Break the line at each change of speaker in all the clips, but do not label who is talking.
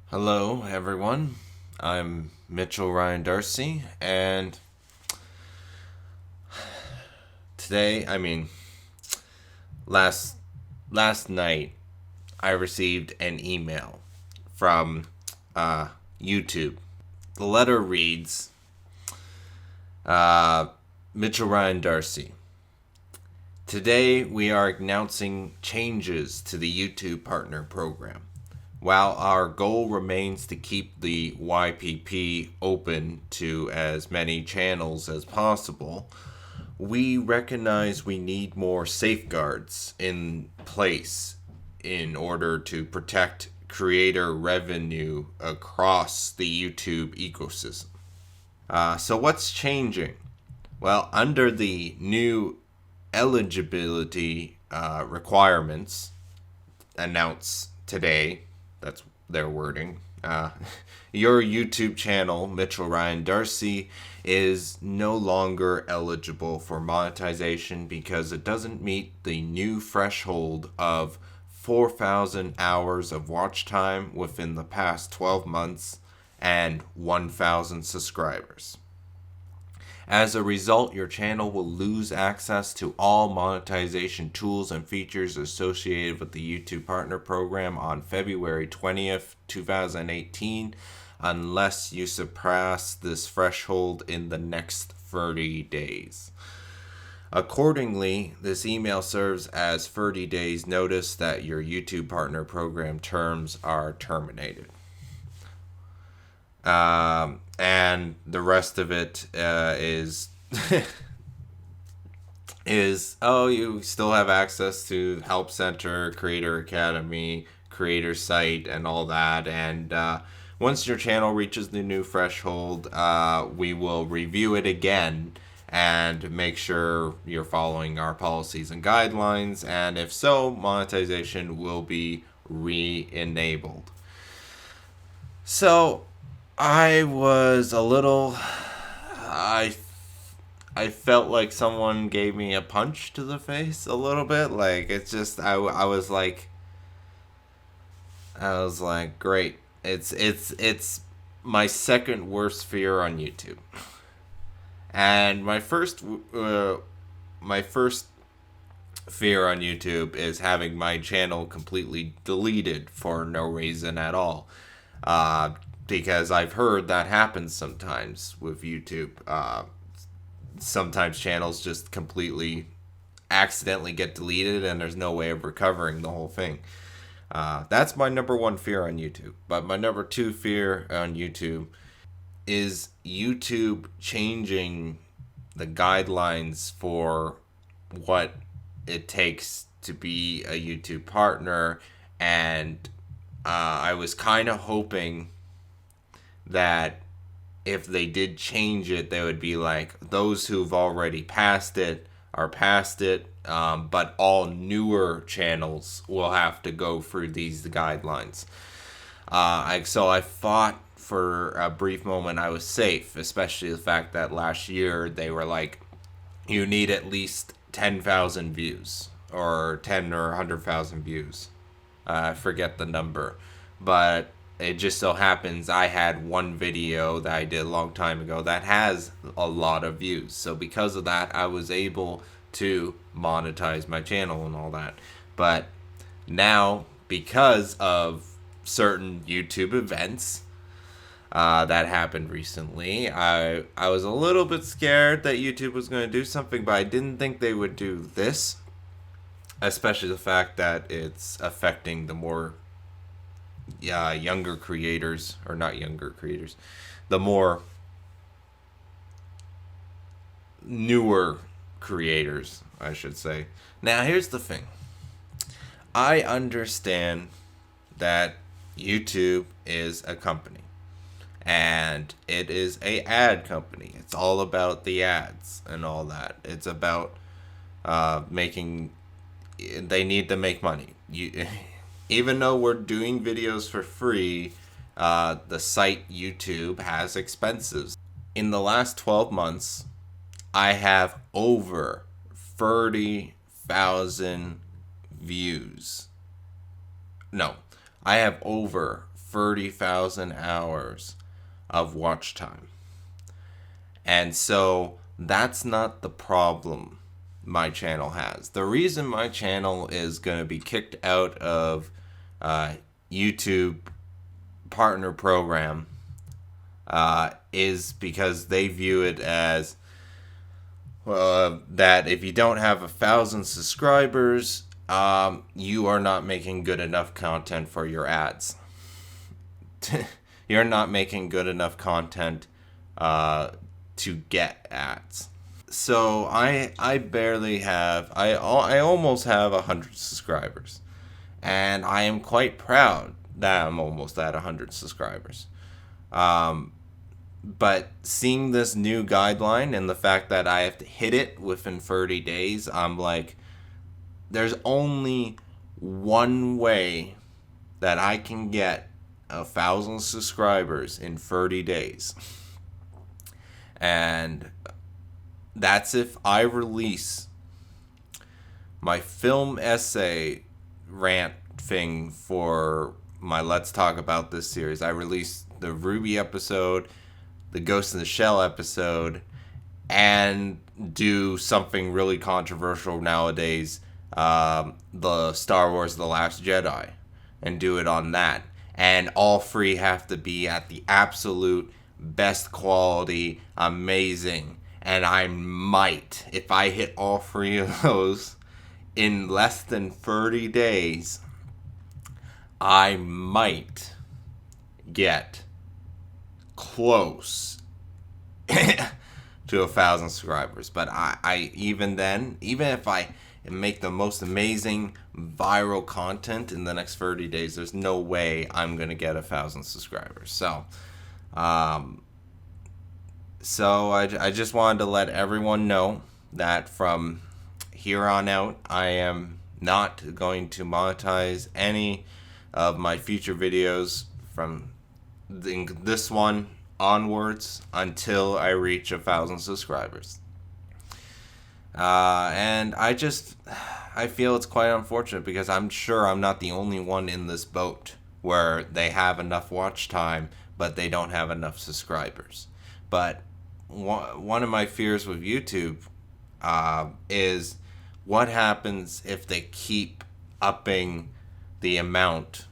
Hello, everyone. I'm Mitchell Ryan Darcy, and today, last last night, I received an email from YouTube. The letter reads, uh, "Mitchell Ryan Darcy. Today we are announcing changes to the YouTube Partner Program. While our goal remains to keep the YPP open to as many channels as possible, we recognize we need more safeguards in place in order to protect creator revenue across the YouTube ecosystem. So, what's changing? Well, under the new eligibility requirements announced today, that's their wording. Your YouTube channel, Mitchell Ryan Darcy, is no longer eligible for monetization because it doesn't meet the new threshold of 4,000 hours of watch time within the past 12 months and 1,000 subscribers. As a result, your channel will lose access to all monetization tools and features associated with the YouTube Partner Program on February 20th, 2018, unless you surpass this threshold in the next 30 days. Accordingly, this email serves as 30 days notice that your YouTube Partner Program terms are terminated. And the rest of it is you still have access to Help Center, Creator Academy, Creator Site, and all that. And once your channel reaches the new threshold, we will review it again and make sure you're following our policies and guidelines. And if so, monetization will be re-enabled. So I was a little. I felt like someone gave me a punch to the face a little bit. Like it's just I was like great. It's my second worst fear on YouTube, and my first fear on YouTube is having my channel completely deleted for no reason at all. Because I've heard that happens sometimes with YouTube. Sometimes channels just completely accidentally get deleted and there's no way of recovering the whole thing. That's my number one fear on YouTube. But my number two fear on YouTube is YouTube changing the guidelines for what it takes to be a YouTube partner. And I was kind of hoping that if they did change it, they would be like those who've already passed it are past it, but all newer channels will have to go through these guidelines. So I thought for a brief moment I was safe, especially the fact that last year they were like, you need at least 10,000 views or 10 or 100,000 views. I forget the number, but it just so happens I had one video that I did a long time ago that has a lot of views. So because of that, I was able to monetize my channel and all that. But now, because of certain YouTube events that happened recently, I was a little bit scared that YouTube was going to do something, but I didn't think they would do this. Especially the fact that it's affecting the more younger creators, or not younger creators, the more newer creators, I should say. Now, here's the thing. I understand that YouTube is a company, and it is a ad company. It's all about the ads and all that. It's about making. They need to make money. Even though we're doing videos for free, the site YouTube has expenses. In the last 12 months, I have over 30,000 views. No, I have over 30,000 hours of watch time. And so that's not the problem my channel has. The reason my channel is going to be kicked out of YouTube partner program is because they view it as that if you don't have 1,000 subscribers, you are not making good enough content for your ads. You're not making good enough content to get ads. So I barely have, I almost have 100 subscribers, and I am quite proud that I'm almost at 100 subscribers. But seeing this new guideline and the fact that I have to hit it within 30 days, I'm like, there's only one way that I can get 1,000 subscribers in 30 days. And that's if I release my film essay rant thing for my Let's Talk About This series. I released the RWBY episode, the Ghost in the Shell episode, and do something really controversial nowadays, the Star Wars The Last Jedi, and do it on that. And all three have to be at the absolute best quality, amazing. And I might, if I hit all three of those in less than 30 days, I might get close to 1,000 subscribers. But I even then, even if I make the most amazing viral content in the next 30 days, there's no way I'm gonna get 1,000 subscribers. So I just wanted to let everyone know that from here on out, I am not going to monetize any of my future videos from this one onwards until I reach 1,000 subscribers. And I feel it's quite unfortunate because I'm sure I'm not the only one in this boat where they have enough watch time, but they don't have enough subscribers. But one of my fears with YouTube is what happens if they keep upping the amount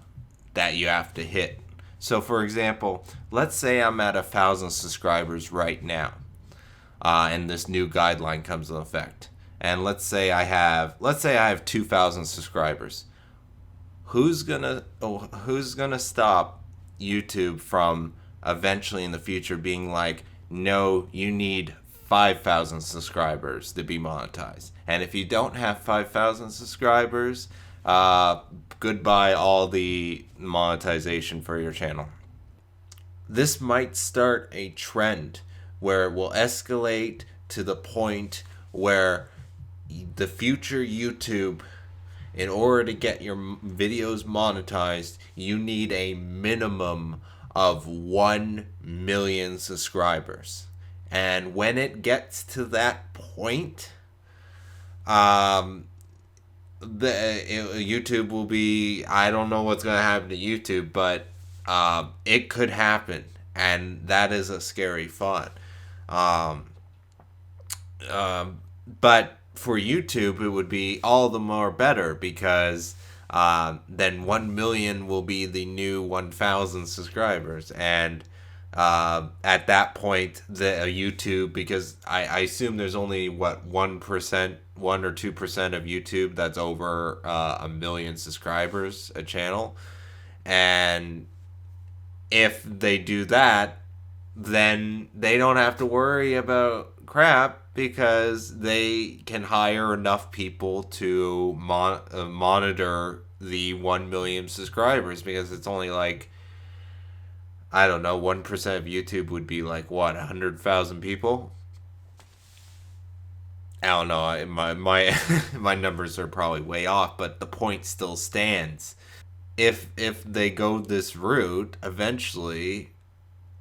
that you have to hit. So for example, let's say I'm at 1,000 subscribers right now, and this new guideline comes into effect. And let's say I have 2,000 subscribers. Who's gonna stop YouTube from eventually in the future being like, no, you need 5,000 subscribers to be monetized. And if you don't have 5,000 subscribers, goodbye all the monetization for your channel. This might start a trend where it will escalate to the point where the future YouTube, in order to get your videos monetized, you need a minimum of 1 million subscribers. And when it gets to that point, YouTube will be, I don't know what's going to happen to YouTube, but it could happen. And that is a scary thought. But for YouTube, it would be all the more better because then 1 million will be the new 1,000 subscribers. And at that point, the YouTube, because I assume there's only 1%, 1 or 2% of YouTube that's over 1 million subscribers a channel. And if they do that, then they don't have to worry about crap because they can hire enough people to monitor the 1 million subscribers, because it's only like, I don't know, 1% of YouTube would be like, what, 100,000 people? I don't know, my numbers are probably way off, but the point still stands. If they go this route, eventually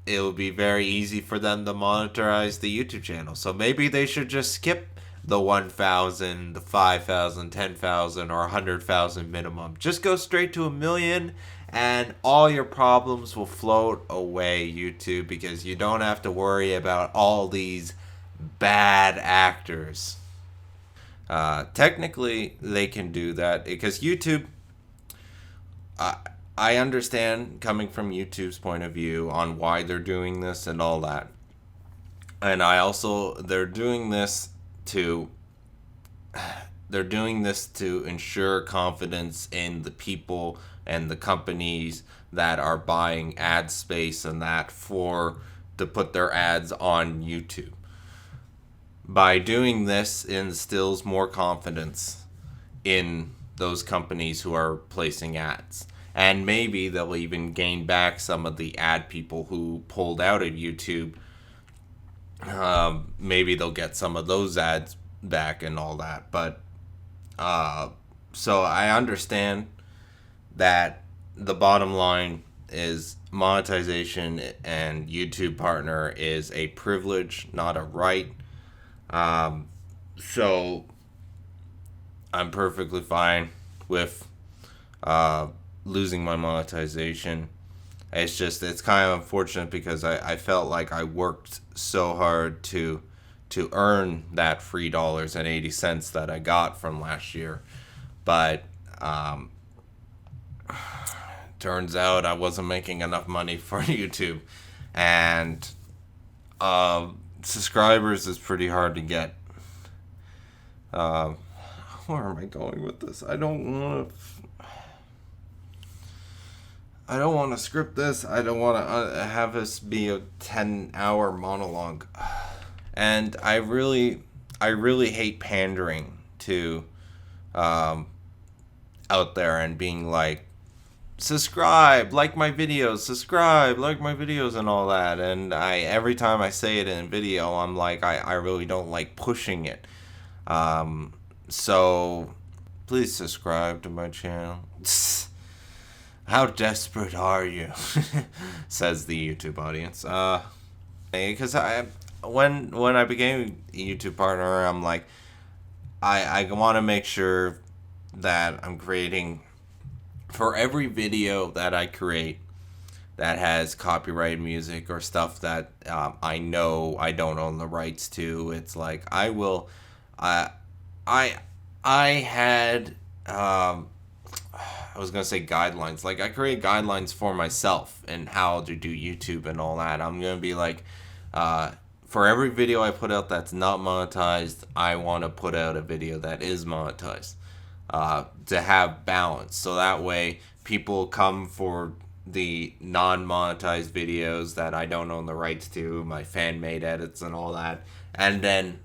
it will be very easy for them to monetize the YouTube channel. So maybe they should just skip the 1,000, the 5,000, 10,000, or 100,000 minimum. Just go straight to 1,000,000 and all your problems will float away, YouTube, because you don't have to worry about all these bad actors. Technically, they can do that because YouTube. I understand coming from YouTube's point of view on why they're doing this and all that. And they're doing this to ensure confidence in the people and the companies that are buying ad space and that to put their ads on YouTube. By doing this, it instills more confidence in those companies who are placing ads. And maybe they'll even gain back some of the ad people who pulled out of YouTube. Maybe they'll get some of those ads back and all that. But so I understand that the bottom line is monetization and YouTube partner is a privilege, not a right. So I'm perfectly fine with losing my monetization. It's kind of unfortunate because I felt like I worked so hard to earn that $3.80 that I got from last year. But turns out I wasn't making enough money for YouTube. And subscribers is pretty hard to get. Where am I going with this? I don't want to script this. I don't want to have this be a 10-hour monologue. And I really hate pandering to out there and being like, subscribe, like my videos, and all that. And every time I say it in a video, I'm like, I really don't like pushing it. So please subscribe to my channel. How desperate are you? Says the YouTube audience. Because when I became a YouTube partner, I'm like, I want to make sure that I'm creating, for every video that I create that has copyrighted music or stuff that I know I don't own the rights to, it's like I had I was gonna say guidelines. Like I create guidelines for myself and how to do YouTube and all that. I'm gonna be like, for every video I put out that's not monetized, I want to put out a video that is monetized, to have balance. So that way, people come for the non-monetized videos that I don't own the rights to, my fan-made edits and all that, and then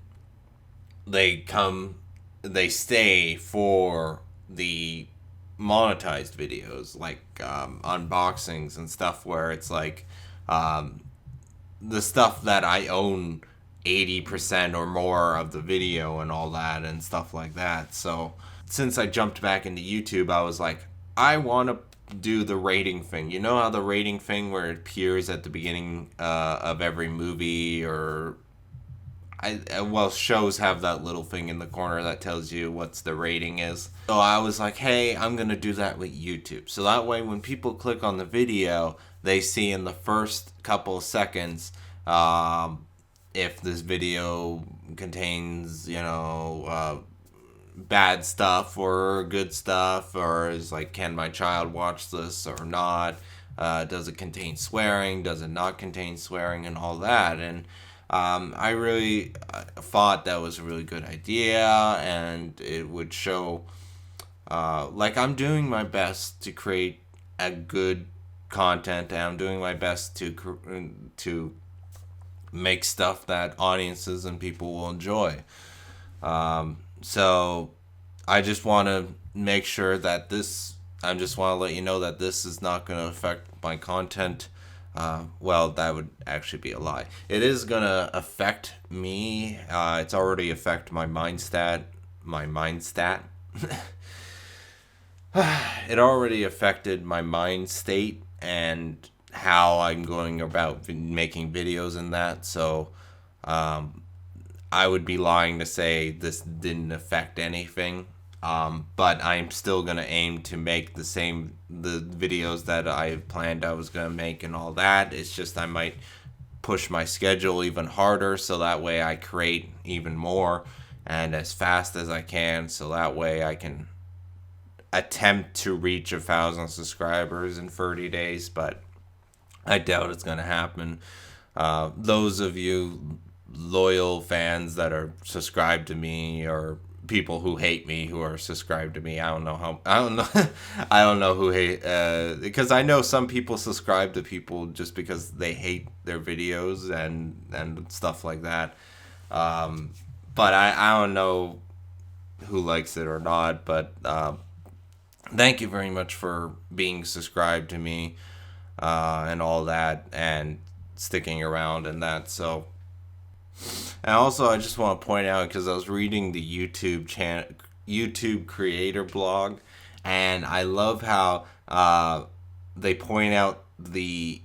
they stay for the monetized videos, like unboxings and stuff, where it's like the stuff that I own 80% or more of the video and all that and stuff like that. So since I jumped back into YouTube, I was like, I want to do the rating thing. You know how the rating thing where it appears at the beginning of every movie, or shows have that little thing in the corner that tells you what's the rating is. So I was like, hey, I'm going to do that with YouTube. So that way when people click on the video, they see in the first couple of seconds if this video contains, bad stuff or good stuff, or is like, can my child watch this or not? Does it contain swearing? Does it not contain swearing? And all that. And I really thought that was a really good idea, and it would show, like, I'm doing my best to create a good content, and I'm doing my best to make stuff that audiences and people will enjoy. So I just want to make sure that I just want to let you know that this is not going to affect my content. That would actually be a lie. It is going to affect me. It's already affected my mind stat. It already affected my mind state and how I'm going about making videos and that. So, I would be lying to say this didn't affect anything. But I'm still gonna aim to make the videos that I planned I was gonna make and all that. It's just I might push my schedule even harder so that way I create even more and as fast as I can, so that way I can attempt to reach 1,000 subscribers in 30 days, but I doubt it's gonna happen. Those of you loyal fans that are subscribed to me, or people who hate me who are subscribed to me, I don't know I don't know who hate, because I know some people subscribe to people just because they hate their videos and stuff like that. But I don't know who likes it or not, but thank you very much for being subscribed to me, and all that, and sticking around and that. So, and also I just want to point out, because I was reading the YouTube creator blog, and I love how they point out the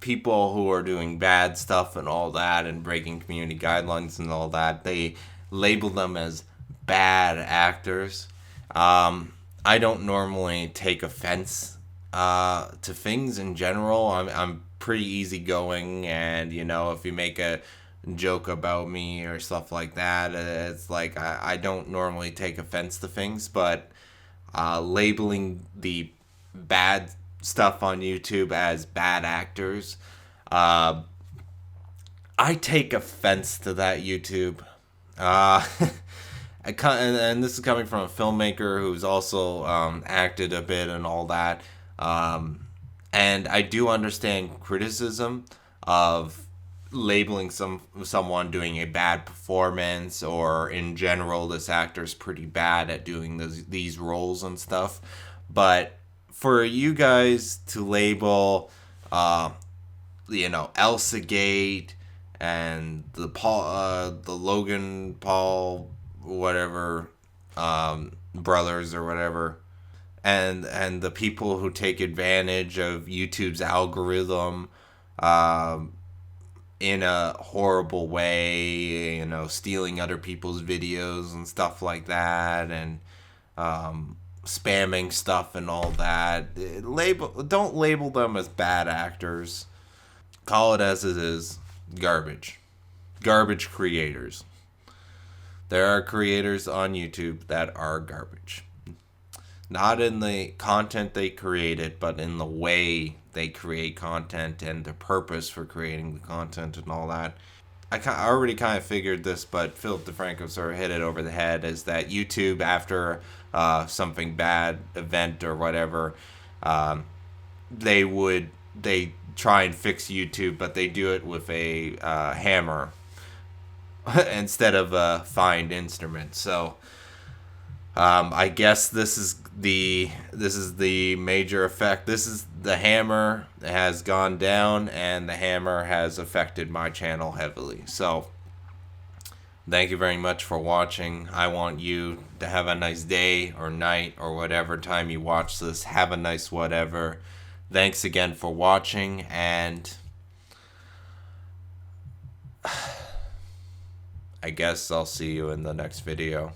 people who are doing bad stuff and all that and breaking community guidelines and all that. They label them as bad actors. I don't normally take offense to things in general. I'm pretty easygoing, and if you make a joke about me or stuff like that, it's like I don't normally take offense to things, but labeling the bad stuff on YouTube as bad actors, I take offense to that, YouTube. And this is coming from a filmmaker who's also acted a bit and all that. And I do understand criticism of labeling someone doing a bad performance, or in general this actor's pretty bad at doing these roles and stuff. But for you guys to label Elsa Gate and the Logan Paul whatever brothers or whatever, and the people who take advantage of YouTube's algorithm in a horrible way, stealing other people's videos and stuff like that, and spamming stuff and all that. Don't label them as bad actors. Call it as it is. Garbage creators. There are creators on YouTube that are garbage. Not in the content they created, but in the way they create content and the purpose for creating the content and all that. I already kind of figured this, but Philip DeFranco sort of hit it over the head, is that YouTube, after something bad event or whatever, they try and fix YouTube, but they do it with a hammer instead of a fined instrument. So I guess this is the major effect. This is the hammer has gone down, and the hammer has affected my channel heavily. So thank you very much for watching. I want you to have a nice day or night or whatever time you watch this. Have a nice whatever. Thanks again for watching, and I guess I'll see you in the next video.